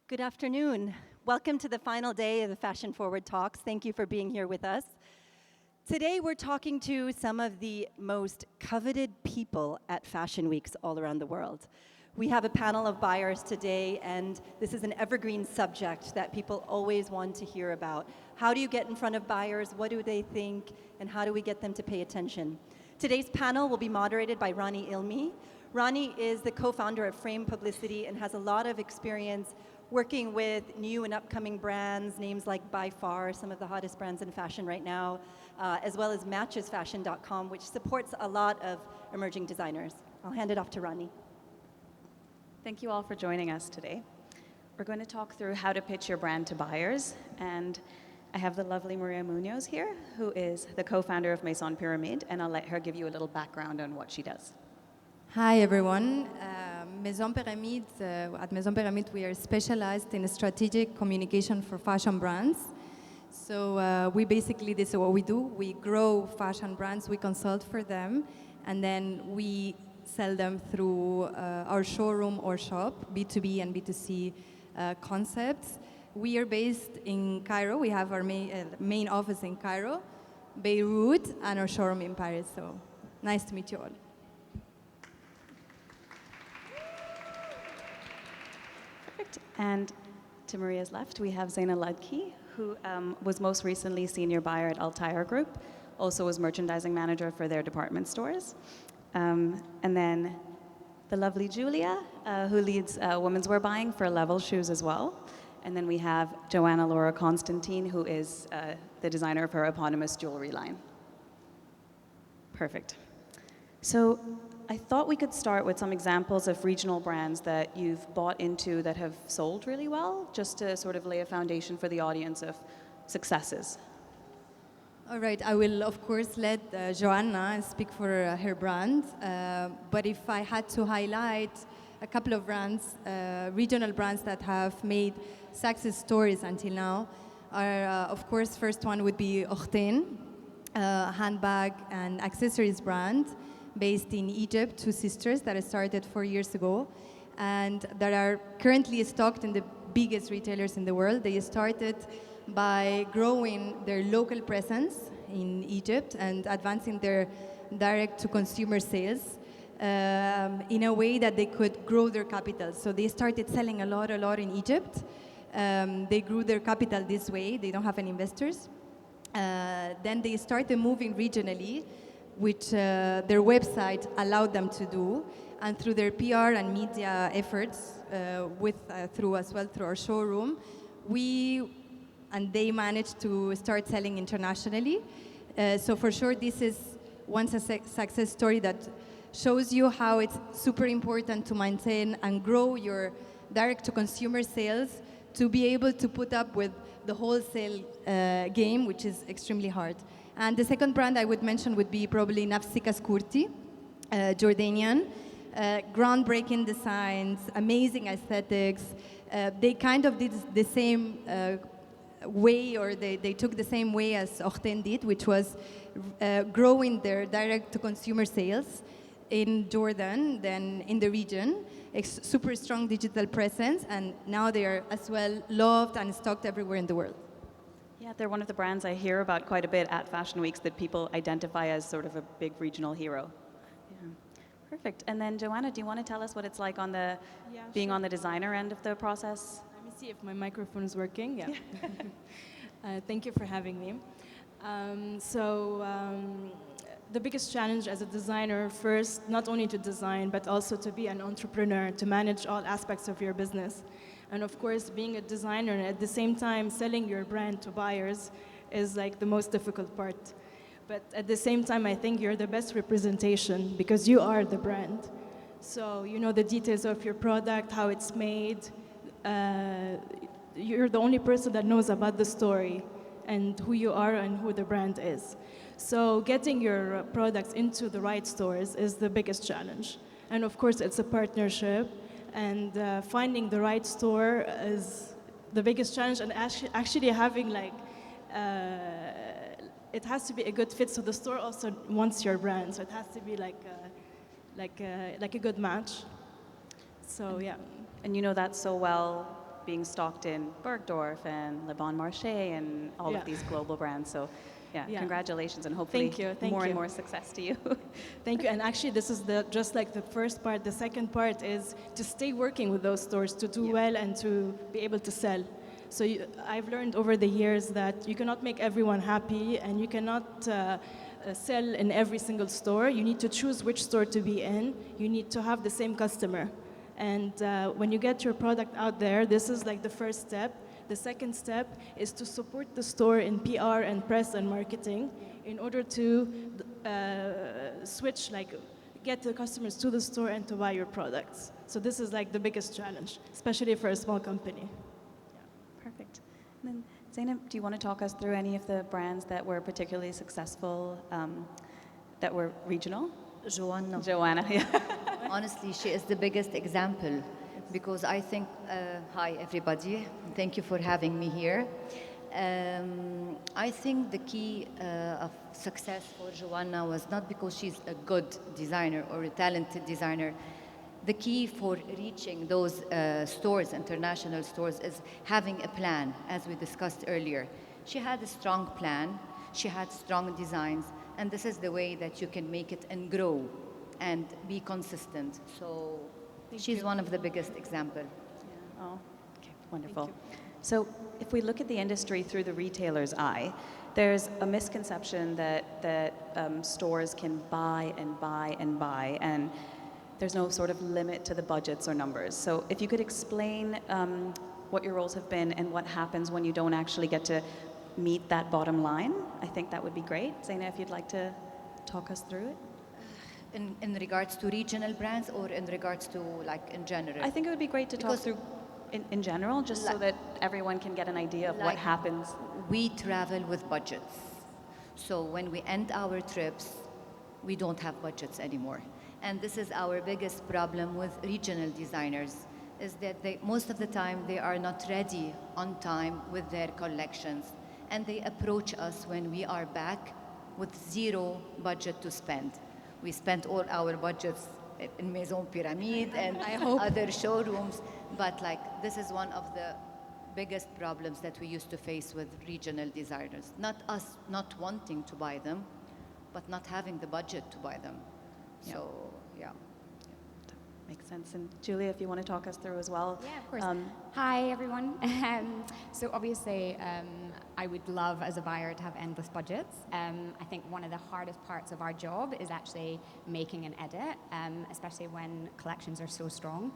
Good afternoon. Welcome to the final day of the Fashion Forward Talks. Thank you for being here with us. Today we're talking to some of the most coveted people at fashion weeks all around the world. We have a panel of buyers today, and this is an evergreen subject that people always want to hear about. How do you get in front of buyers? What do they think? And how do we get them to pay attention? Today's panel will be moderated by RANI ILMI. RANI is the co-founder of Frame Publicity and has a lot of experience working with new and upcoming brands, names like By Far, some of the hottest brands in fashion right now, as well as matchesfashion.com, which supports a lot of emerging designers. I'll hand it off to Rani. Thank you all for joining us today. We're going to talk through how to pitch your brand to buyers, and I have the lovely Maria MUÑOZ here, who is the co-founder of MAISON PYRAMIDE, and I'll let her give you a little background on what she does. Hi everyone. Maison Pyramide, at Maison Pyramide we are specialized in strategic communication for fashion brands. So we basically, this is what we do. We grow fashion brands, we consult for them, and then we sell them through our showroom or shop, B2B and B2C concepts. We are based in Cairo. We have our main office in Cairo, Beirut, and our showroom in Paris. So nice to meet you all. And to Maria's left, we have ZEINA LADKI, who was most recently senior buyer at Altair Group, also was merchandising manager for their department stores. And then the lovely Julia, who leads women's wear buying for Level Shoes as well. And then we have Joanna Laura Constantine, who is the designer of her eponymous jewelry line. Perfect. So I thought we could start with some examples of regional brands that you've bought into that have sold really well, just to sort of lay a foundation for the audience of successes. All right, I will of course let Joanna speak for her brand, but if I had to highlight a couple of brands, regional brands that have made success stories until now, are of course, first one would be Orten, handbag and accessories brand, based in Egypt, two sisters that started 4 years ago, and that are currently stocked in the biggest retailers in the world. They started by growing their local presence in Egypt and advancing their direct-to-consumer sales in a way that they could grow their capital. So they started selling a lot in Egypt. They grew their capital this way. They don't have any investors. Then they started moving regionally, which their website allowed them to do, and through their PR and media efforts, through our showroom, they managed to start selling internationally. So for sure, this is one success story that shows you how it's super important to maintain and grow your direct-to-consumer sales to be able to put up with the wholesale game, which is extremely hard. And the second brand I would mention would be probably Nafsika Skurti, Jordanian. Groundbreaking designs, amazing aesthetics. They kind of did the same way, or they took the same way as Orten did, which was growing their direct-to-consumer sales in Jordan, then in the region. Super strong digital presence, and now they are as well loved and stocked everywhere in the world. Yeah, they're one of the brands I hear about quite a bit at Fashion Weeks that people identify as sort of a big regional hero. Yeah. Perfect. And then Joanna, do you want to tell us what it's like on the being on the designer end of the process? Let me see if my microphone is working. Yeah. Thank you for having me. The biggest challenge as a designer, first, not only to design, but also to be an entrepreneur, to manage all aspects of your business. And of course, being a designer and at the same time selling your brand to buyers is like the most difficult part. But at the same time, I think you're the best representation because you are the brand. So you know the details of your product, how it's made. You're the only person that knows about the story and who you are and who the brand is. So getting your products into the right stores is the biggest challenge. And of course, it's a partnership. And finding the right store is the biggest challenge, and actually having it has to be a good fit. So the store also wants your brand, so it has to be like a good match. So yeah. And you know that so well being stocked in Bergdorf and Le Bon Marché and all Yeah. of these global brands. So Yeah. congratulations, and hopefully Thank more and you. more success to you. Thank you. And actually, this is just like the first part. The second part is to stay working with those stores to do well and to be able to sell. So I've learned over the years that you cannot make everyone happy, and you cannot sell in every single store. You need to choose which store to be in. You need to have the same customer. And when you get your product out there, this is like the first step. The second step is to support the store in PR and press and marketing in order to switch, like get the customers to the store and to buy your products. So this is like the biggest challenge, especially for a small company. Perfect. And then Zainab, do you want to talk us through any of the brands that were particularly successful, that were regional? Joanna. Joanna, yeah. Honestly, she is the biggest example because I think, hi everybody, thank you for having me here. I think the key of success for Joanna was not because she's a good designer or a talented designer. The key for reaching those stores, international stores, is having a plan, as we discussed earlier. She had a strong plan, she had strong designs, and this is the way that you can make it and grow and be consistent. So she's one of the biggest examples. Yeah. Oh, okay, wonderful. So if we look at the industry through the retailer's eye, there's a misconception that stores can buy and buy and buy, and there's no sort of limit to the budgets or numbers. So if you could explain what your roles have been and what happens when you don't actually get to meet that bottom line, I think that would be great. Zaina, if you'd like to talk us through it. In regards to regional brands or in regards to like in general? I think it would be great to talk Because through in general, just so that everyone can get an idea of what Like- happens. We travel with budgets. So when we end our trips, we don't have budgets anymore. And this is our biggest problem with regional designers, is that most of the time they are not ready on time with their collections. And they approach us when we are back with zero budget to spend. We spent all our budgets in Maison Pyramide and other showrooms, but like this is one of the biggest problems that we used to face with regional designers. Not us not wanting to buy them, but not having the budget to buy them. Yeah. So, yeah. Makes sense. And Julia, if you want to talk us through as well. Yeah, of course. Hi, everyone. So obviously, I would love as a buyer to have endless budgets. I think one of the hardest parts of our job is actually making an edit, especially when collections are so strong.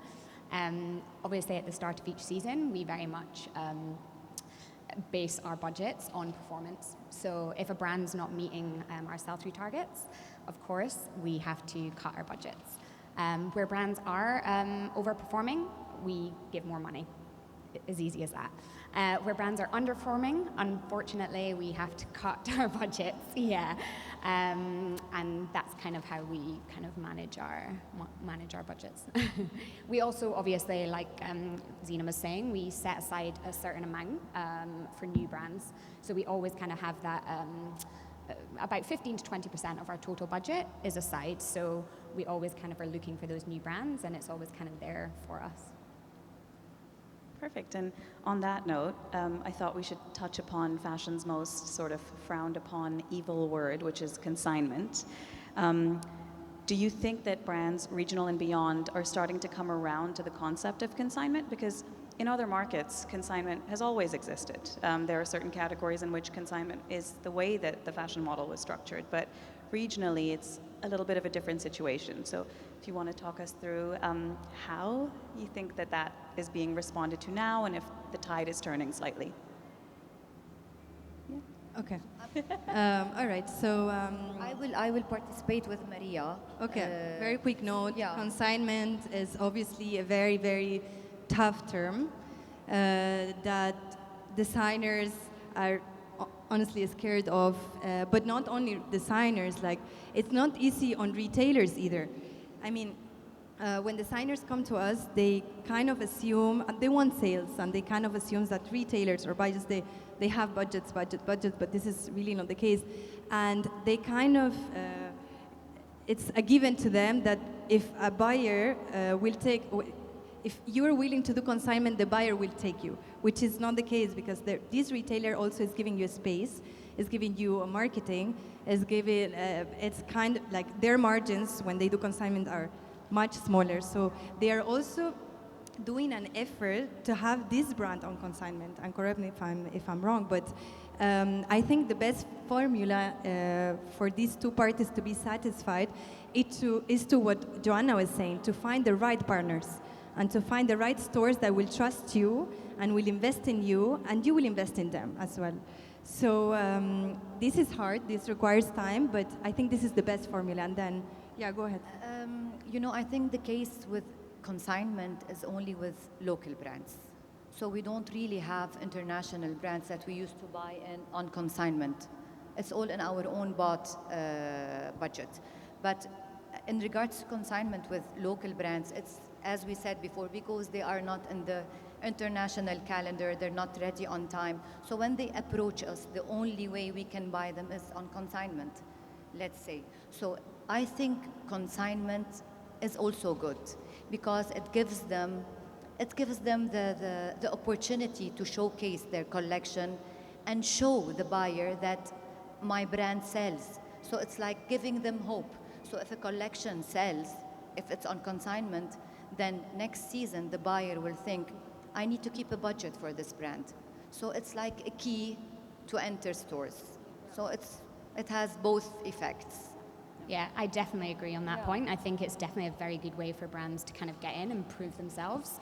Obviously, at the start of each season, we very much base our budgets on performance. So if a brand's not meeting our sell-through targets, of course, we have to cut our budgets. Where brands are overperforming, we give more money, as easy as that. Where brands are underperforming, unfortunately, we have to cut our budgets, yeah. And that's kind of how we kind of manage our budgets. We also, obviously, like Zina was saying, we set aside a certain amount for new brands. So we always kind of have that, about 15 to 20% of our total budget is aside. So we always kind of are looking for those new brands, and it's always kind of there for us. Perfect. And on that note, I thought we should touch upon fashion's most sort of frowned upon evil word, which is consignment. Do you think that brands, regional and beyond, are starting to come around to the concept of consignment? Because in other markets, consignment has always existed. There are certain categories in which consignment is the way that the fashion model was structured, but regionally it's a little bit of a different situation. So if you want to talk us through how you think that that is being responded to now, and if the tide is turning slightly. Okay. All right. So. I will participate with Maria. Okay. Very quick note. yeah. Consignment is obviously a very, very tough term that designers are honestly scared of. But not only designers. Like it's not easy on retailers either. I mean, when designers come to us, they kind of assume they want sales, and they kind of assume that retailers or buyers they have budgets, but this is really not the case. And they kind of, it's a given to them that if a buyer will take, if you're willing to do consignment, the buyer will take you, which is not the case because this retailer also is giving you a space, is giving you a marketing, is giving, it's kind of like their margins when they do consignment are much smaller. So they are also doing an effort to have this brand on consignment. And correct me if I'm wrong, but I think the best formula for these two parties to be satisfied is to what Joanna was saying, to find the right partners and to find the right stores that will trust you and will invest in you, and you will invest in them as well. So this is hard, this requires time, but I think this is the best formula. And then, yeah, go ahead. You know, I think the case with consignment is only with local brands. So we don't really have international brands that we used to buy in on consignment. It's all in our own bought budget. But in regards to consignment with local brands, it's, as we said before, because they are not in the international calendar, they're not ready on time. So when they approach us, the only way we can buy them is on consignment, let's say. So I think consignment is also good because it gives them the opportunity to showcase their collection and show the buyer that my brand sells. So it's like giving them hope. So if a collection sells, if it's on consignment, then next season the buyer will think, I need to keep a budget for this brand. So it's like a key to enter stores. So it has both effects. Yeah, I definitely agree on that point. I think it's definitely a very good way for brands to kind of get in and prove themselves.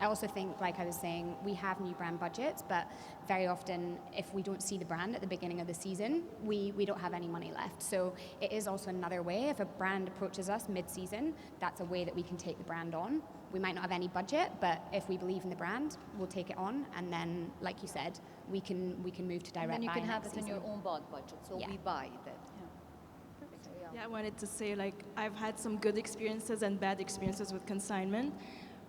I also think, like I was saying, we have new brand budgets, but very often if we don't see the brand at the beginning of the season, we don't have any money left. So it is also another way, if a brand approaches us mid-season, that's a way that we can take the brand on. We might not have any budget, but if we believe in the brand, we'll take it on, and then, like you said, we can move to direct buy. And then you can have next it in season. your own bought budget, so we buy that. Yeah, I wanted to say, like, I've had some good experiences and bad experiences with consignment.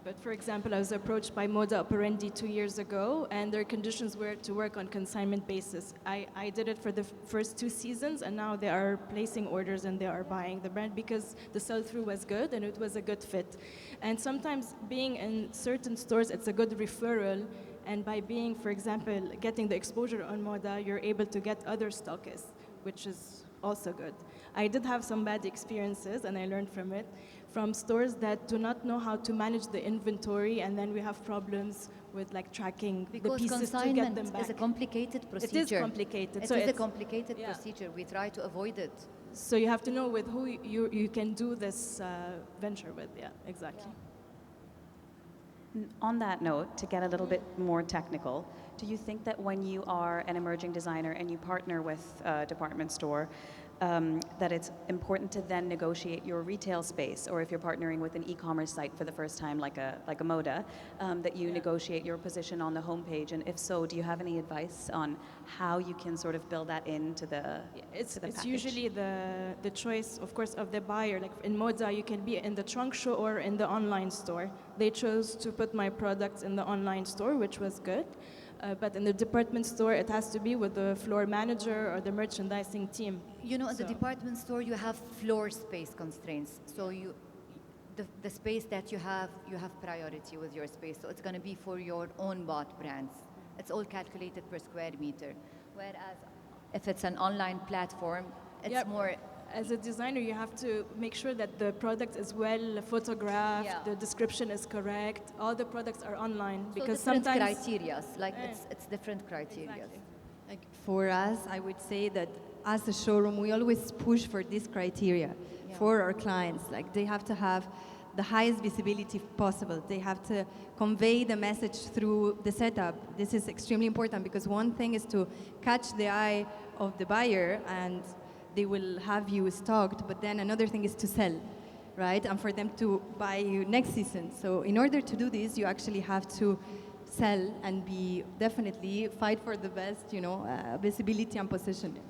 But for example, I was approached by Moda Operandi 2 years ago, and their conditions were to work on consignment basis. I did it for the first 2 seasons, and now they are placing orders and they are buying the brand because the sell-through was good and it was a good fit. And sometimes being in certain stores, it's a good referral. And by being, for example, getting the exposure on Moda, you're able to get other stockists, which is also good. I did have some bad experiences, and I learned from it, from stores that do not know how to manage the inventory, and then we have problems with like tracking because the pieces to get them back. is a complicated procedure. It is complicated. It is a complicated procedure. We try to avoid it. So you have to know with who you can do this venture with. Yeah, exactly. On that note, to get a little bit more technical, do you think that when you are an emerging designer and you partner with a department store, that it's important to then negotiate your retail space, or if you're partnering with an e-commerce site for the first time, like a Moda, that you negotiate your position on the homepage? And if so, do you have any advice on how you can sort of build that into the It's package? usually the choice, of course, of the buyer. Like in Moda, you can be in the trunk show or in the online store. They chose to put my products in the online store, which was good. But in the department store, it has to be with the floor manager or the merchandising team. You know, in the department store, you have floor space constraints. So the space that you have priority with your space. So it's going to be for your own bought brands. It's all calculated per square meter. Whereas if it's an online platform, it's more... As a designer, you have to make sure that the product is well photographed, the description is correct. All the products are online because so different sometimes criteria, like it's different criteria. Exactly. Like for us, I would say that as a showroom, we always push for this criteria for our clients. Like they have to have the highest visibility possible. They have to convey the message through the setup. This is extremely important because one thing is to catch the eye of the buyer and they will have you stocked, but then another thing is to sell, right? And for them to buy you next season. So in order to do this, you actually have to sell and definitely fight for the best, visibility and positioning.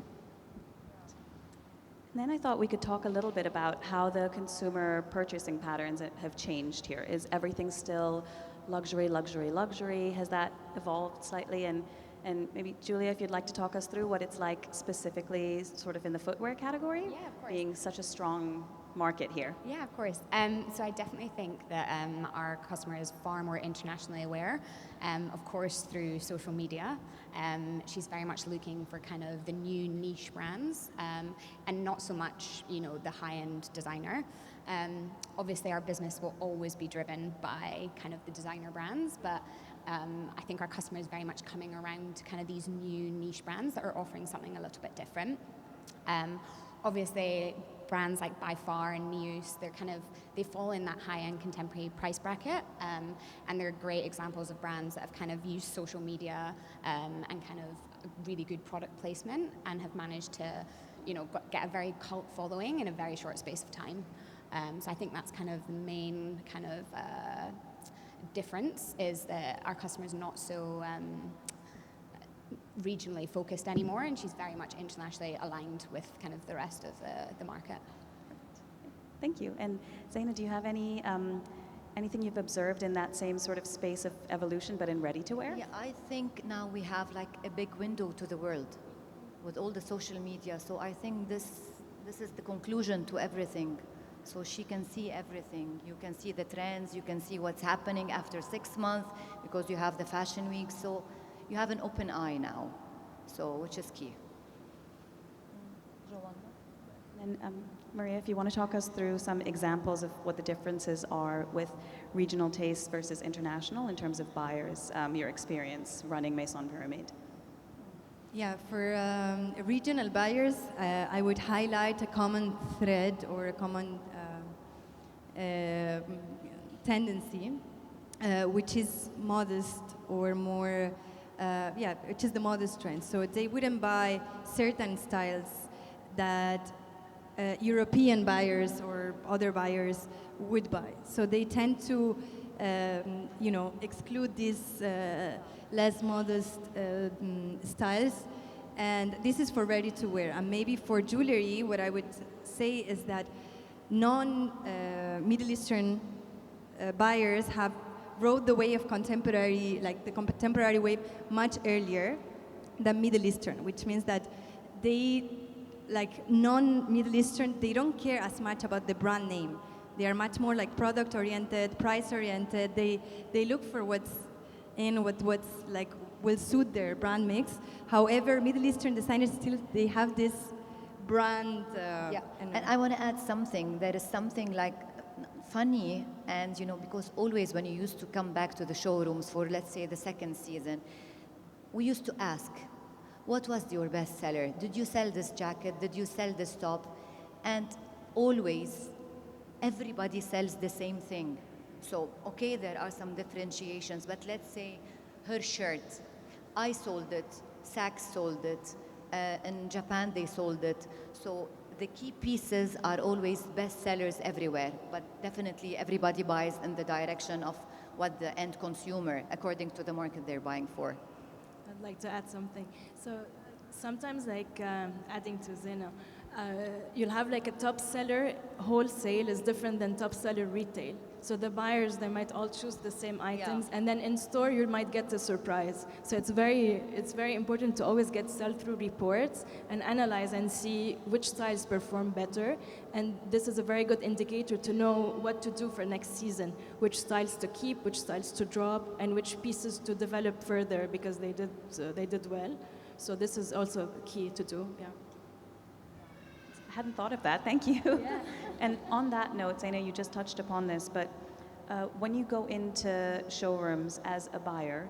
And then I thought we could talk a little bit about how the consumer purchasing patterns have changed here. Is everything still luxury, luxury, luxury? Has that evolved slightly? And maybe, Julia, if you'd like to talk us through what it's like specifically sort of in the footwear category, Yeah, of course. being such a strong market here? Yeah, of course. So I definitely think that our customer is far more internationally aware. Of course, through social media, she's very much looking for kind of the new niche brands, and not so much, the high-end designer. Obviously, our business will always be driven by kind of the designer brands, but I think our customer is very much coming around to kind of these new niche brands that are offering something a little bit different. Obviously, brands like By Far and MUÑOZ, they fall in that high-end contemporary price bracket, and they're great examples of brands that have kind of used social media and kind of really good product placement and have managed to, get a very cult following in a very short space of time. So I think that's kind of the main kind of difference, is that our customer's not so regionally focused anymore, and she's very much internationally aligned with kind of the rest of the market. Thank you. And ZEINA, do you have anything you've observed in that same sort of space of evolution, but in ready-to-wear? Yeah, I think now we have like a big window to the world with all the social media. So I think this is the conclusion to everything. So she can see everything. You can see the trends. You can see what's happening after 6 months because you have the fashion week. So you have an open eye now, so which is key. And Maria, if you want to talk us through some examples of what the differences are with regional tastes versus international in terms of buyers, your experience running Maison Pyramide. Yeah, for regional buyers, I would highlight a common thread or a common tendency, which is modest or more, which is the modest trend. So they wouldn't buy certain styles that European buyers or other buyers would buy. So they tend to, exclude these less modest styles, and this is for ready-to-wear. And maybe for jewelry, what I would say is that non-Middle Eastern buyers have rode the wave of contemporary, like the contemporary wave, much earlier than Middle Eastern, which means that they, like non-Middle Eastern, they don't care as much about the brand name. They are much more like product-oriented, price-oriented. They look for what's in, what's like will suit their brand mix. However, Middle Eastern designers still, they have this brand. And I want to add something. There is something like funny, and because always when you used to come back to the showrooms for, let's say, the second season, we used to ask, what was your best seller? Did you sell this jacket? Did you sell this top? And always, everybody sells the same thing. So, okay, there are some differentiations, but let's say her shirt, I sold it, Saks sold it, in Japan they sold it. So the key pieces are always best sellers everywhere, but definitely everybody buys in the direction of what the end consumer, according to the market they're buying for. I'd like to add something. So sometimes, like adding to Zena, you'll have like a top seller wholesale is different than top seller retail. So the buyers, they might all choose the same items, and then in store you might get a surprise. So it's very important to always get sell-through reports and analyze and see which styles perform better. And this is a very good indicator to know what to do for next season, which styles to keep, which styles to drop, and which pieces to develop further because they did well. So this is also key to do. Yeah. I hadn't thought of that. Thank you. Yeah. And on that note, Zeina, you just touched upon this, but when you go into showrooms as a buyer,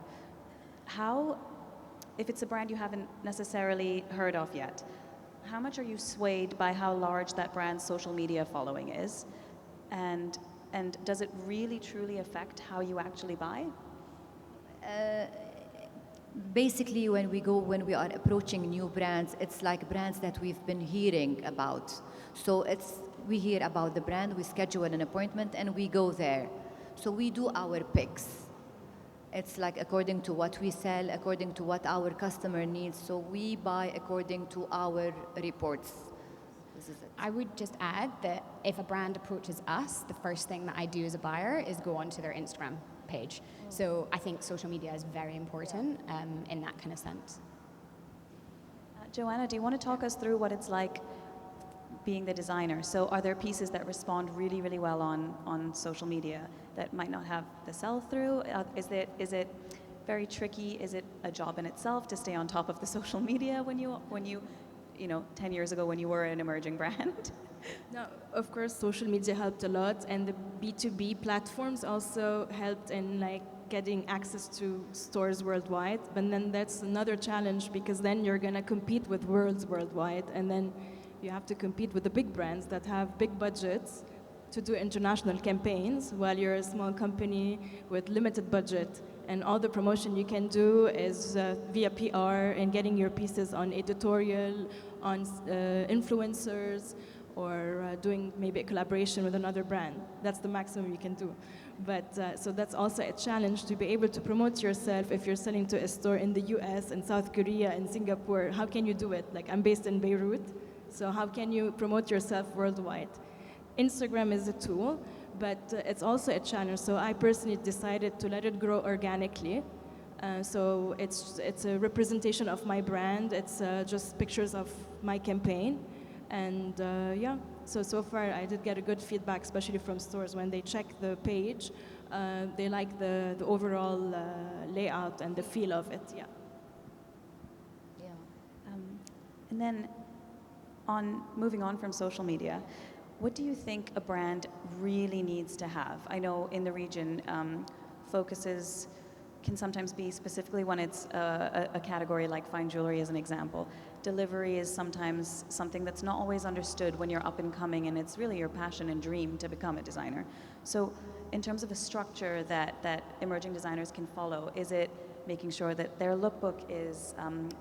if it's a brand you haven't necessarily heard of yet, how much are you swayed by how large that brand's social media following is? And does it really truly affect how you actually buy? Basically, when we are approaching new brands, it's like brands that we've been hearing about. So we hear about the brand, we schedule an appointment, and we go there. So we do our picks. It's like according to what we sell, according to what our customer needs. So we buy according to our reports. This is it. I would just add that if a brand approaches us, the first thing that I do as a buyer is go onto their Instagram page. So I think social media is very important in that kind of sense. Joanna, do you want to talk us through what it's like being the designer. So are there pieces that respond really, really well on social media that might not have the sell-through? Is it very tricky? Is it a job in itself to stay on top of the social media when you 10 years ago when you were an emerging brand? No, of course, social media helped a lot, and the B2B platforms also helped in like getting access to stores worldwide. But then that's another challenge, because then you're gonna compete with worldwide, and then you have to compete with the big brands that have big budgets to do international campaigns, while you're a small company with limited budget. And all the promotion you can do is via PR and getting your pieces on editorial, on influencers, or doing maybe a collaboration with another brand. That's the maximum you can do. But so that's also a challenge, to be able to promote yourself if you're selling to a store in the US and South Korea and Singapore. How can you do it? Like, I'm based in Beirut, so how can you promote yourself worldwide? Instagram is a tool, but it's also a channel. So I personally decided to let it grow organically. So it's a representation of my brand. It's just pictures of my campaign. And yeah, so far I did get a good feedback, especially from stores. When they check the page, they like the overall layout and the feel of it, yeah. Yeah. And then moving on from social media, what do you think a brand really needs to have? I know in the region, focuses can sometimes be specifically when it's a category like fine jewelry, as an example. Delivery is sometimes something that's not always understood when you're up and coming, and it's really your passion and dream to become a designer. So in terms of a structure that emerging designers can follow, is it making sure that their lookbook is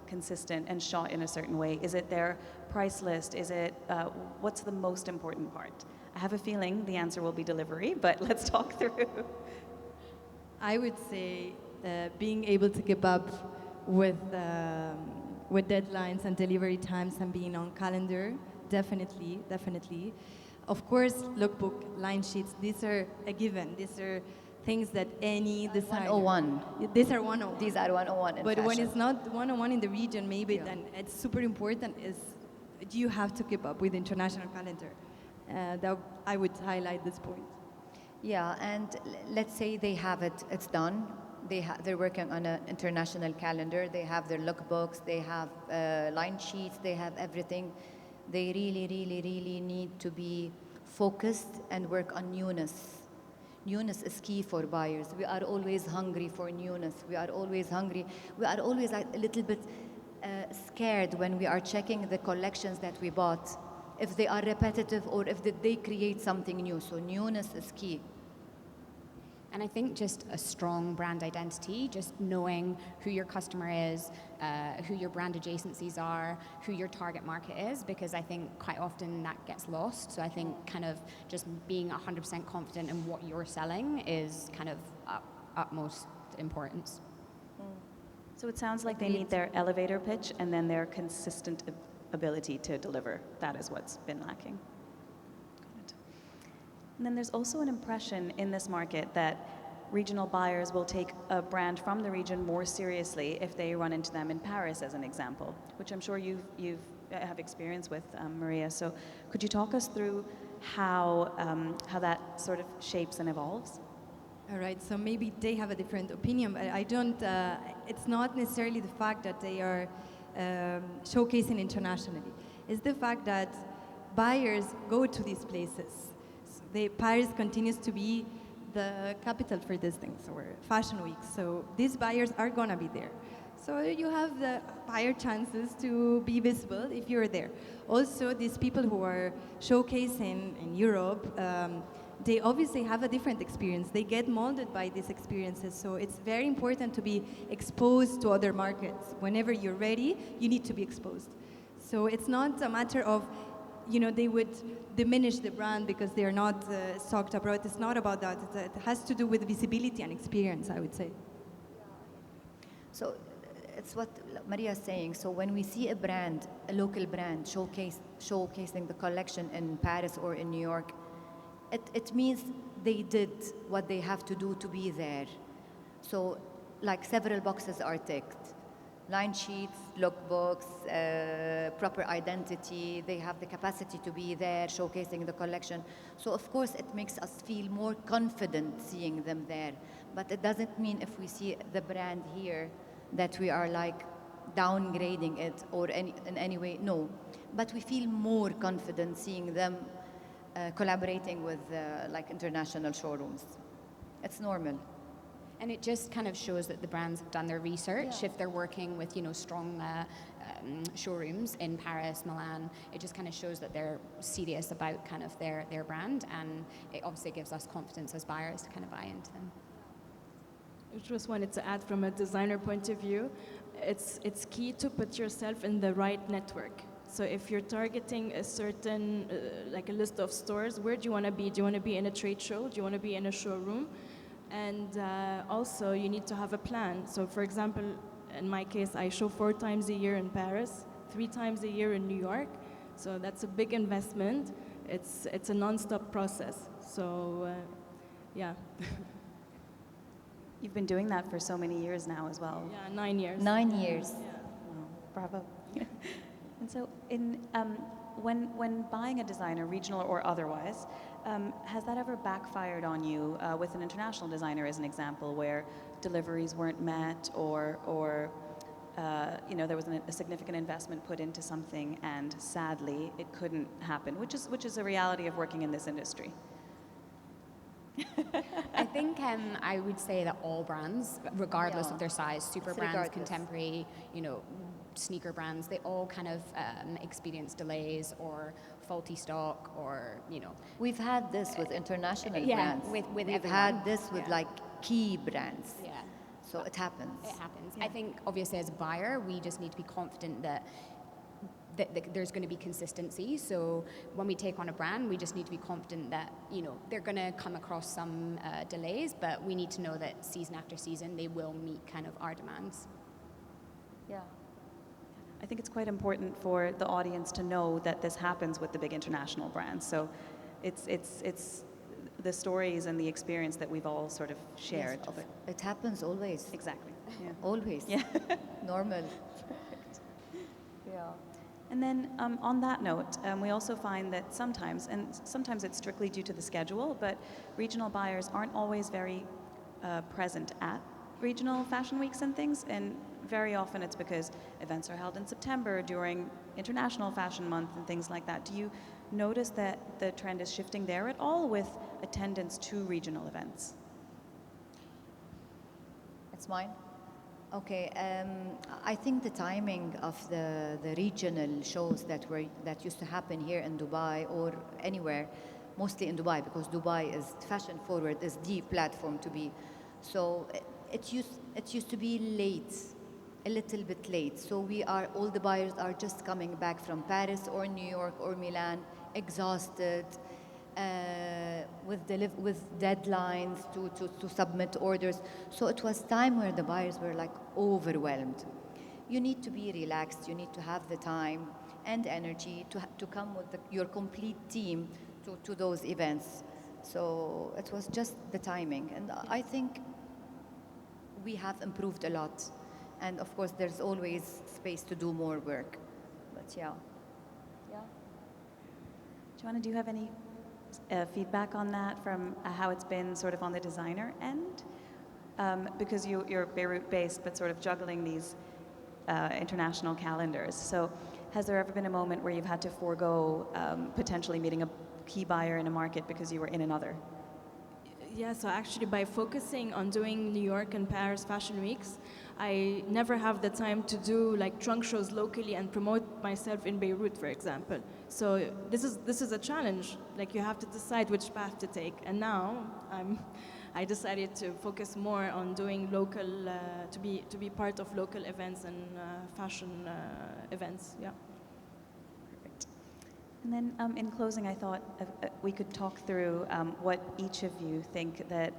consistent and shot in a certain way? Is it their price list? Is it, what's the most important part? I have a feeling the answer will be delivery, but let's talk through. I would say being able to keep up with deadlines and delivery times and being on calendar, definitely. Of course, lookbook, line sheets, these are a given. These are things that any designer... 101. These are 101. These are 101 in But fashion. when it's not 101 in the region, maybe Yeah. then it's super important is you have to keep up with international calendar. That I would highlight this point. Yeah, and let's say they have it, it's done. They're working on an international calendar. They have their lookbooks, they have line sheets, they have everything. They really need to be focused and work on newness. Newness is key for buyers. We are always hungry for newness. We are always hungry. We are always a little bit scared when we are checking the collections that we bought, if they are repetitive or if they create something new. So newness is key. And I think just a strong brand identity, just knowing who your customer is, who your brand adjacencies are, who your target market is, because I think quite often that gets lost. So I think kind of just being 100% confident in what you're selling is kind of utmost importance. So it sounds like they need their elevator pitch and then their consistent ability to deliver. That is what's been lacking. And then there's also an impression in this market that regional buyers will take a brand from the region more seriously if they run into them in Paris, as an example, which I'm sure you have experience with, Maria. So could you talk us through how that sort of shapes and evolves? All right, so maybe they have a different opinion, but I don't, it's not necessarily the fact that they are showcasing internationally. It's the fact that buyers go to these places. Paris continues to be the capital for these things, or fashion week. So these buyers are gonna be there. So you have the higher chances to be visible if you're there. Also, these people who are showcasing in Europe, they obviously have a different experience. They get molded by these experiences. So it's very important to be exposed to other markets. Whenever you're ready, you need to be exposed. So it's not a matter of, they would diminish the brand because they're not stocked abroad. It's not about that. It has to do with visibility and experience, I would say. So it's what Maria is saying. So when we see a brand, a local brand, showcasing the collection in Paris or in New York, it means they did what they have to do to be there. So like several boxes are ticked. line sheets, lookbooks, proper identity. They have the capacity to be there, showcasing the collection. So of course it makes us feel more confident seeing them there. But it doesn't mean if we see the brand here that we are like downgrading it or in any way, no. But we feel more confident seeing them collaborating with like international showrooms. It's normal. And it just kind of shows that the brands have done their research. If they're working with, you know, strong showrooms in Paris, Milan, it just kind of shows that they're serious about kind of their brand, and it obviously gives us confidence as buyers to kind of buy into them. I just wanted to add from a designer point of view, it's key to put yourself in the right network. So if you're targeting a certain, like a list of stores, where do you want to be? Do you want to be in a trade show? Do you want to be in a showroom? And also, you need to have a plan. So for example, in my case, I show 4 times a year in Paris, 3 times a year in New York. So that's a big investment. It's a non-stop process. So yeah. You've been doing that for so many years now as well. Yeah, 9 years. 9 years. Yeah. Wow, bravo. And so when buying a designer, regional or otherwise, has that ever backfired on you with an international designer as an example, where deliveries weren't met or you know, there was a significant investment put into something and sadly it couldn't happen, which is a reality of working in this industry? I think I would say that all brands, regardless of their size, super brands, Regardless. contemporary, you know, sneaker brands, they all kind of experience delays or faulty stock, or, you know. We've had this with international Yeah, brands. with We've everyone. had this with Yeah. like key brands. Yeah. So it happens. It happens. I think obviously as a buyer, we just need to be confident that there's going to be consistency. So when we take on a brand, we just need to be confident that, you know, they're going to come across some delays, but we need to know that season after season they will meet kind of our demands. Yeah. I think it's quite important for the audience to know that this happens with the big international brands. So it's the stories and the experience that we've all sort of shared. Yes, it happens always. Exactly. Yeah. Always. Yeah. Normal. Yeah. And then on that note, we also find that sometimes it's strictly due to the schedule, but regional buyers aren't always very present at regional fashion weeks and things, and very often it's because events are held in September during International Fashion Month and things like that. Do you notice that the trend is shifting there at all with attendance to regional events? It's mine? Okay, I think the timing of the regional shows that used to happen here in Dubai or anywhere, mostly in Dubai, because Dubai is fashion forward, is the platform to be. So it used to be late, a little bit late. So all the buyers are just coming back from Paris or New York or Milan, exhausted, with deadlines to submit orders. So it was time where the buyers were like overwhelmed. You need to be relaxed. You need to have the time and energy to come with your complete team to those events. So it was just the timing. And I think we have improved a lot. And of course, there's always space to do more work. But yeah. Yeah. Joanna, do you have any feedback on that from how it's been sort of on the designer end? Because you're Beirut-based, but sort of juggling these international calendars. So has there ever been a moment where you've had to forego potentially meeting a key buyer in a market because you were in another? Yeah, so actually by focusing on doing New York and Paris fashion weeks, I never have the time to do like trunk shows locally and promote myself in Beirut, for example. So this is a challenge. Like you have to decide which path to take. And now I decided to focus more on doing local, to be part of local events and fashion events. Yeah. Perfect. And then in closing, I thought we could talk through what each of you think that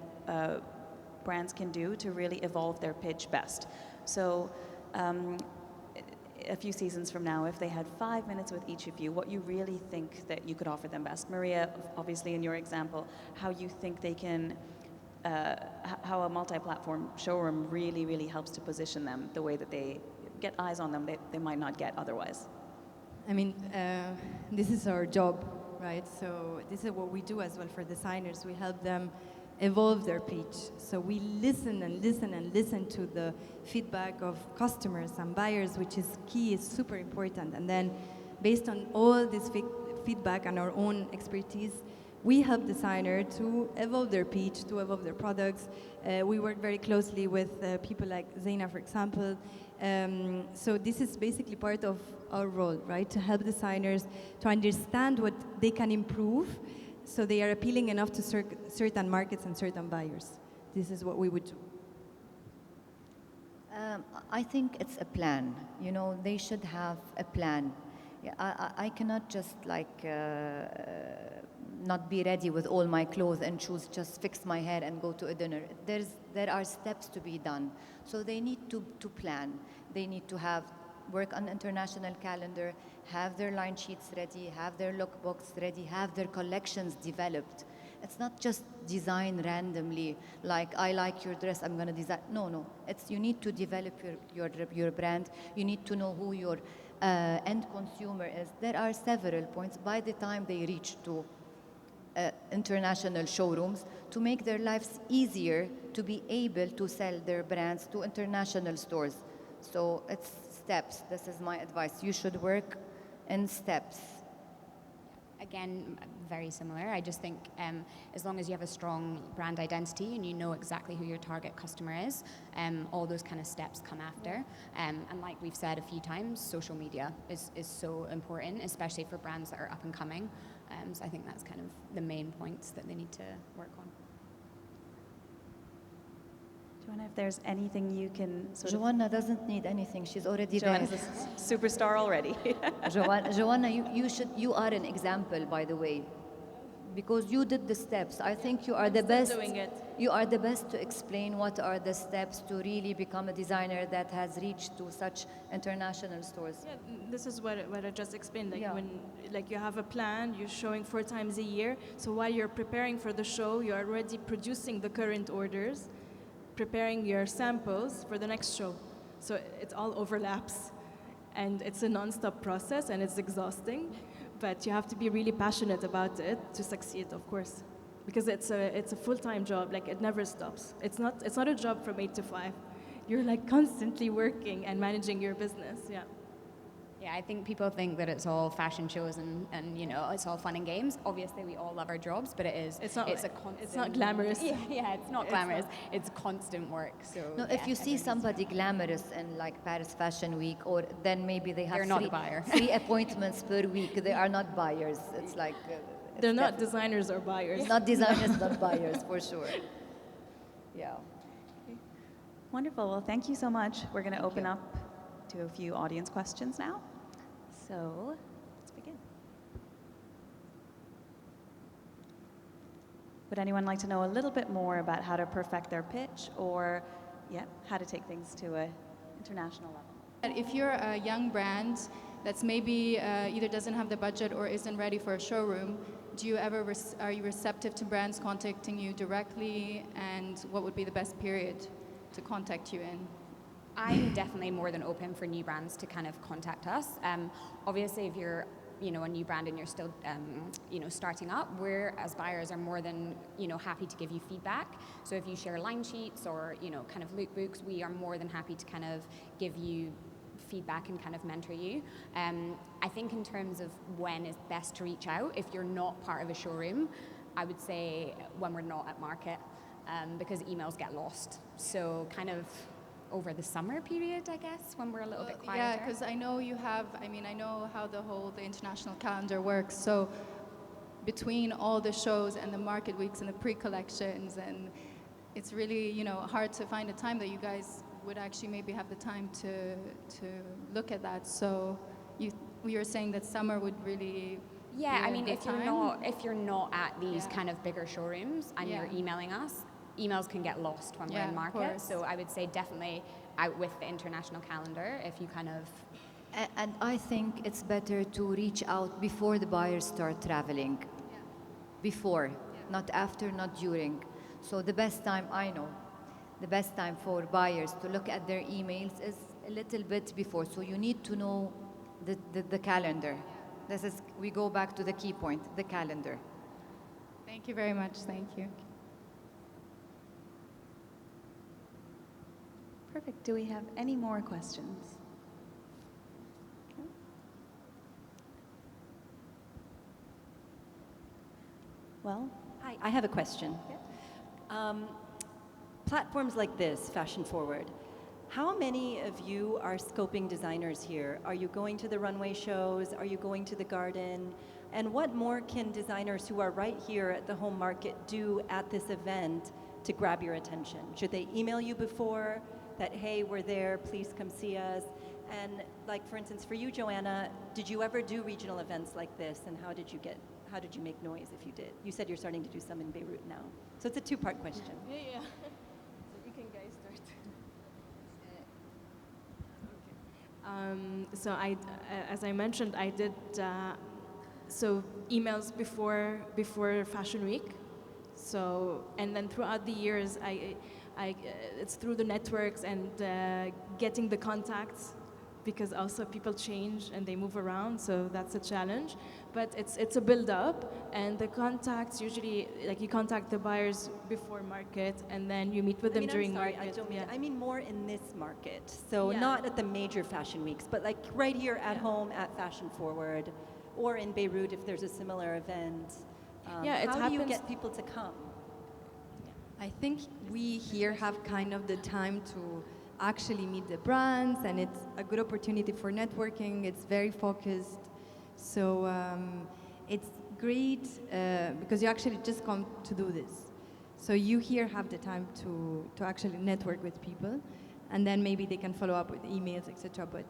brands can do to really evolve their pitch best. So a few seasons from now, if they had 5 minutes with each of you, what you really think that you could offer them best. Maria, obviously in your example, how you think they can, how a multi-platform showroom really, really helps to position them the way that get eyes on them they might not get otherwise? I mean, this is our job, right? So this is what we do as well for designers. We help them evolve their pitch. So we listen and listen and listen to the feedback of customers and buyers, which is key, is super important. And then based on all this feedback and our own expertise, we help designer to evolve their pitch, to evolve their products. We work very closely with people like ZEINA, for example. So this is basically part of our role, right? To help designers to understand what they can improve so they are appealing enough to certain markets and certain buyers. This is what we would do. I think it's a plan. You know, they should have a plan. Yeah, I cannot just like not be ready with all my clothes and shoes, just fix my hair and go to a dinner. There are steps to be done. So they need to plan. They need to work on international calendar, have their line sheets ready, have their lookbooks ready, have their collections developed. It's not just design randomly, like I like your dress, I'm gonna design. No. You need to develop your brand. You need to know who your end consumer is. There are several points by the time they reach to international showrooms to make their lives easier to be able to sell their brands to international stores. So it's steps. This is my advice. You should work in steps. Again, very similar. I just think as long as you have a strong brand identity and you know exactly who your target customer is, all those kind of steps come after. And like we've said a few times, social media is so important, especially for brands that are up and coming. So I think that's kind of the main points that they need to work on. Joanna, if there's anything you can Joanna doesn't need anything. She's already Joanna's there. a superstar already. Joanna, you are an example, by the way, because you did the steps. I think you are the best. Doing it. You are the best to explain what are the steps to really become a designer that has reached to such international stores. Yeah, this is what I just explained. Like Yeah. when you have a plan, you're showing 4 times a year. So while you're preparing for the show, you're already producing the current orders, preparing your samples for the next show. So it all overlaps. And it's a non-stop process and it's exhausting, but you have to be really passionate about it to succeed, of course. Because it's a full-time job, like it never stops. It's not a job from 8 to 5. You're like constantly working and managing your business, yeah. Yeah, I think people think that it's all fashion shows and you know, it's all fun and games. Obviously, we all love our jobs, but it's a constant. It's not glamorous. Yeah, it's not glamorous. It's constant work. So No, yeah, if you see somebody glamorous in like Paris Fashion Week, or then maybe they have They're not a buyer. 3 appointments per week. They are not buyers. It's like They're not designers or buyers. not designers, not buyers for sure. Yeah. Wonderful. Well, thank you so much. We're going to open up to a few audience questions now. So let's begin. Would anyone like to know a little bit more about how to perfect their pitch, or how to take things to an international level? If you're a young brand that's maybe either doesn't have the budget or isn't ready for a showroom, are you receptive to brands contacting you directly, and what would be the best period to contact you in? I'm definitely more than open for new brands to kind of contact us. Obviously, if you're a new brand and you're still starting up, we're as buyers are more than happy to give you feedback. So if you share line sheets or kind of lookbooks, we are more than happy to kind of give you feedback and kind of mentor you. I think in terms of when is best to reach out, if you're not part of a showroom, I would say when we're not at market, because emails get lost. So kind of over the summer period, I guess, when we're a little bit quieter. Yeah, because I know I know how the international calendar works. So between all the shows and the market weeks and the pre-collections, and it's really, hard to find a time that you guys would actually maybe have the time to look at that. So you're saying that summer would really Yeah, be I mean, a if good you're not at these Yeah. kind of bigger showrooms and you're emailing us, emails can get lost when we're Yeah, in of market. course. So I would say definitely out with the international calendar if you kind of. And I think it's better to reach out before the buyers start traveling. Before, not after, not during. So the best time for buyers to look at their emails is a little bit before. So you need to know the calendar. This is, we go back to the key point, the calendar. Thank you very much. Thank you. Perfect. Do we have any more questions? Okay. Well, Hi, I have a question. Platforms like this, Fashion Forward, how many of you are scoping designers here? Are you going to the runway shows? Are you going to the garden? And what more can designers who are right here at the home market do at this event to grab your attention? Should they email you before that, hey, we're there, please come see us? And like, for instance, for you, Joanna, did you ever do regional events like this? And how did you make noise if you did? You said you're starting to do some in Beirut now. So it's a two-part question. Yeah. So you can guys start. So as I mentioned, I did so emails before Fashion Week. So and then throughout the years, it's through the networks and getting the contacts, because also people change and they move around, so that's a challenge. But it's a build-up, and the contacts usually, like, you contact the buyers before market, and then you meet with them during I'm sorry, market. I don't mean, I mean more in this market. So not at the major fashion weeks, but like right here at home at Fashion Forward, or in Beirut if there's a similar event. Yeah, it how do you happens- get people to come? I think we here have kind of the time to actually meet the brands, and it's a good opportunity for networking. It's very focused. So it's great because you actually just come to do this. So you here have the time to actually network with people, and then maybe they can follow up with emails, etc. But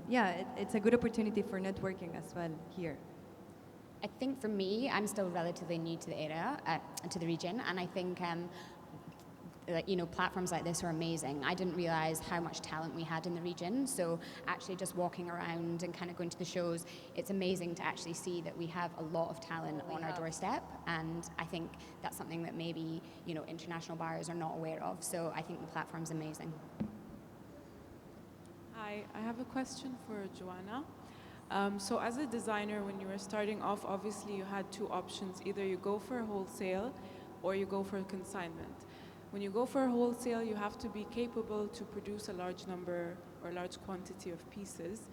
yeah, it's a good opportunity for networking as well here. I think for me, I'm still relatively new to the area, to the region, and I think platforms like this are amazing. I didn't realize how much talent we had in the region, so actually just walking around and kind of going to the shows, it's amazing to actually see that we have a lot of talent on our doorstep, and I think that's something that maybe international buyers are not aware of, so I think the platform's amazing. Hi, I have a question for Joanna. So as a designer, when you were starting off, obviously you had two options. Either you go for wholesale or you go for consignment. When you go for wholesale, you have to be capable to produce a large number or large quantity of pieces.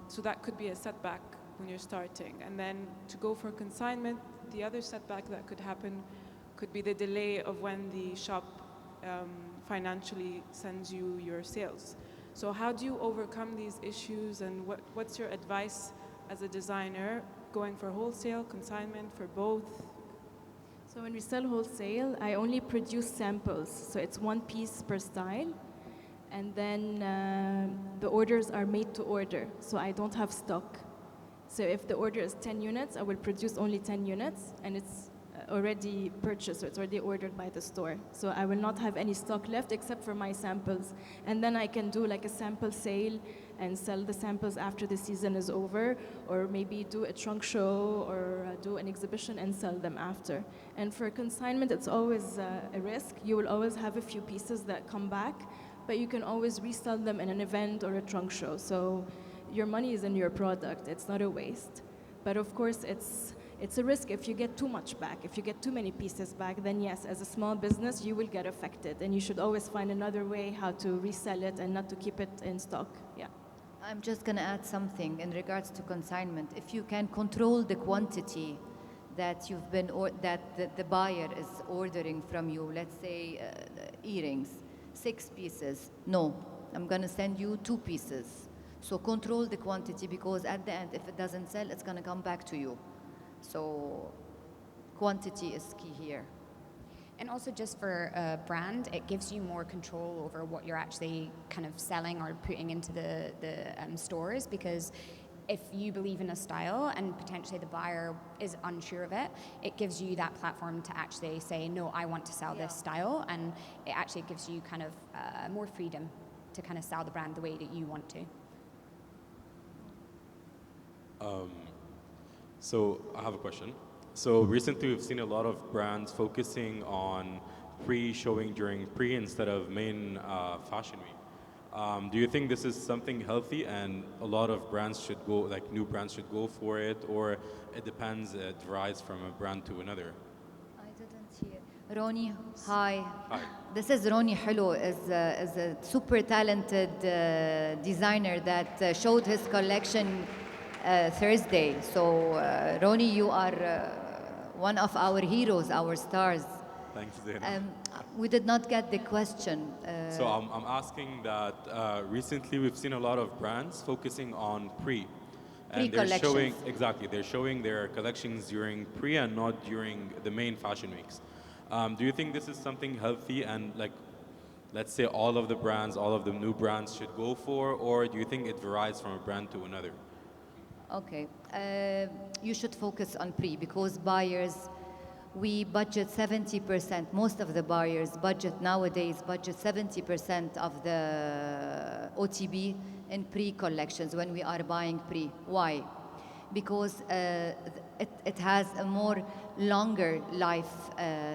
So that could be a setback when you're starting. And then to go for consignment, the other setback that could happen could be the delay of when the shop financially sends you your sales. So how do you overcome these issues, and what's your advice as a designer going for wholesale, consignment, for both? So when we sell wholesale, I only produce samples. So it's one piece per style. And then the orders are made to order. So I don't have stock. So if the order is 10 units, I will produce only 10 units. And it's already purchased, so it's already ordered by the store. So I will not have any stock left except for my samples. And then I can do like a sample sale and sell the samples after the season is over, or maybe do a trunk show or do an exhibition and sell them after. And for consignment, it's always a risk. You will always have a few pieces that come back, but you can always resell them in an event or a trunk show. So your money is in your product. It's not a waste. But of course, it's a risk if you get too much back. If you get too many pieces back, then yes, as a small business, you will get affected. And you should always find another way how to resell it and not to keep it in stock. Yeah. I'm just going to add something in regards to consignment. If you can control the quantity that you've been, or that the buyer is ordering from you, let's say earrings, 6 pieces. No, I'm going to send you 2 pieces. So control the quantity, because at the end, if it doesn't sell, it's going to come back to you. So quantity is key here. And also just for a brand, it gives you more control over what you're actually kind of selling or putting into the stores, because if you believe in a style and potentially the buyer is unsure of it, it gives you that platform to actually say, no, I want to sell this style, and it actually gives you kind of more freedom to kind of sell the brand the way that you want to. So I have a question. So recently we've seen a lot of brands focusing on pre-showing during pre instead of main fashion week. Do you think this is something healthy and a lot of brands should go, like new brands should go for it, or it depends, it varies from a brand to another? I didn't hear. Ronnie, hi. Hi. This is Ronnie Hello, is a super talented designer that showed his collection Thursday. So Ronnie, you are one of our heroes, our stars. Thanks, ZEINA. We did not get the question. So I'm asking that recently we've seen a lot of brands focusing on pre. And they're showing, Pre-collections. exactly, they're showing their collections during pre and not during the main fashion weeks. Do you think this is something healthy and like, let's say all of the brands, all of the new brands should go for, or do you think it varies from a brand to another? Okay, you should focus on pre because buyers, we budget 70%. Most of the buyers nowadays budget 70% of the OTB in pre-collections when we are buying pre. Why? Because it has a more longer life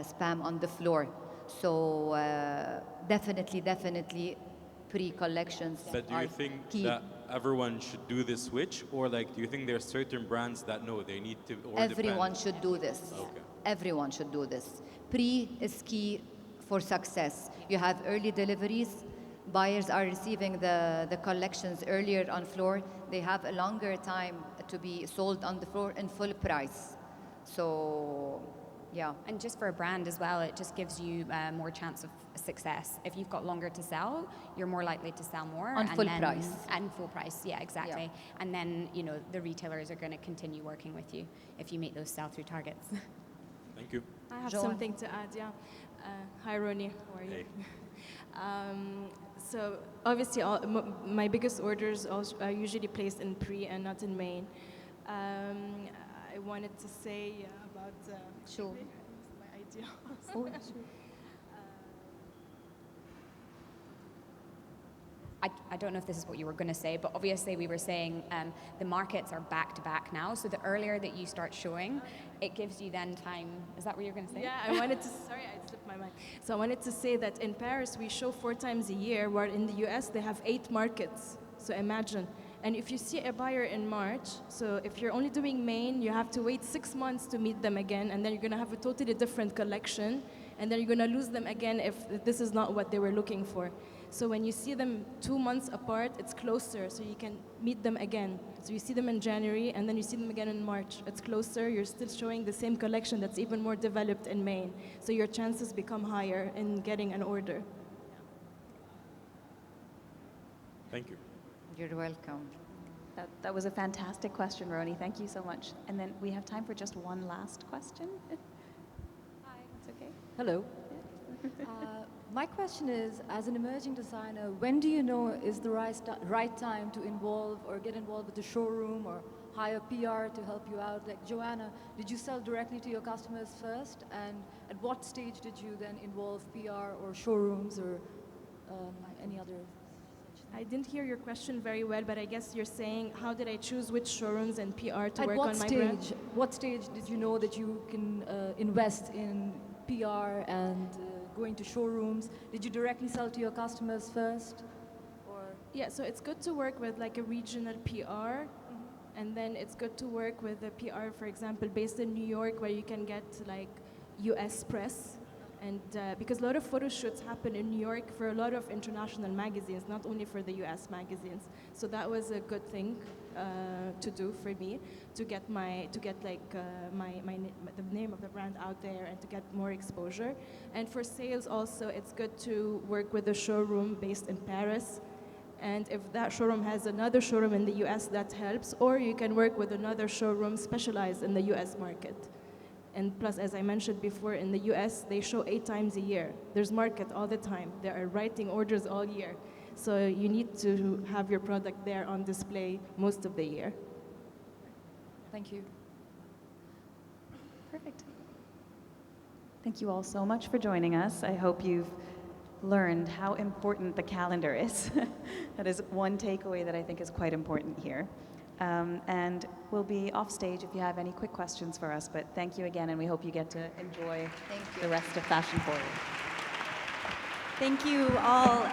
span on the floor. So definitely pre-collections But do are you think key. that everyone should do this switch, or like do you think there are certain brands that no, they need to, or Everyone depend? should do this. Okay. Everyone should do this. Pre is key for success. You have early deliveries. Buyers are receiving the collections earlier on floor. They have a longer time to be sold on the floor in full price. So, yeah. And just for a brand as well, it just gives you more chance of success. If you've got longer to sell, you're more likely to sell more. On and full then- price. And full price, yeah, exactly. Yeah. And then, you know, the retailers are going to continue working with you if you meet those sell-through targets. Thank you. I have Joanne. something to add, yeah. Hi, Ronnie, how are you? Hey. So obviously, my biggest orders are usually placed in pre and not in main. I wanted to say about... Sure. my idea. Oh, I don't know if this is what you were going to say, but obviously we were saying the markets are back to back now. So the earlier that you start showing, it gives you then time. Is that what you're going to say? Yeah, I wanted to, sorry, I slipped my mind. So I wanted to say that in Paris, we show 4 times a year, where in the US, they have 8 markets. So imagine. And if you see a buyer in March, so if you're only doing main, you have to wait 6 months to meet them again, and then you're going to have a totally different collection, and then you're going to lose them again if this is not what they were looking for. So when you see them 2 months apart, it's closer, so you can meet them again. So you see them in January, and then you see them again in March. It's closer, you're still showing the same collection that's even more developed in Maine. So your chances become higher in getting an order. Thank you. You're welcome. That was a fantastic question, Roni. Thank you so much. And then we have time for just one last question. Hi. That's okay. Hello. My question is, as an emerging designer, when do you know is the right time to involve or get involved with the showroom or hire PR to help you out? Like Joanna, did you sell directly to your customers first? And at what stage did you then involve PR or showrooms or any other? I didn't hear your question very well, but I guess you're saying, how did I choose which showrooms and PR to work on my brand? What stage did you know that you can invest in PR and going to showrooms? Did you directly sell to your customers first? Or Yeah, so it's good to work with like a regional PR, and then it's good to work with a PR, for example, based in New York, where you can get like US press. And because a lot of photo shoots happen in New York for a lot of international magazines, not only for the US magazines. So that was a good thing to do for me, to get the name of the brand out there and to get more exposure. And for sales also, it's good to work with a showroom based in Paris. And if that showroom has another showroom in the US, that helps. Or you can work with another showroom specialized in the US market. And plus, as I mentioned before, in the US, they show 8 times a year. There's market all the time. They are writing orders all year. So you need to have your product there on display most of the year. thank you. Perfect. Thank you all so much for joining us. I hope you've learned how important the calendar is. That is one takeaway that I think is quite important here. And we'll be off stage if you have any quick questions for us, but thank you again, and we hope you get to enjoy the rest of Fashion Forward. Thank you all.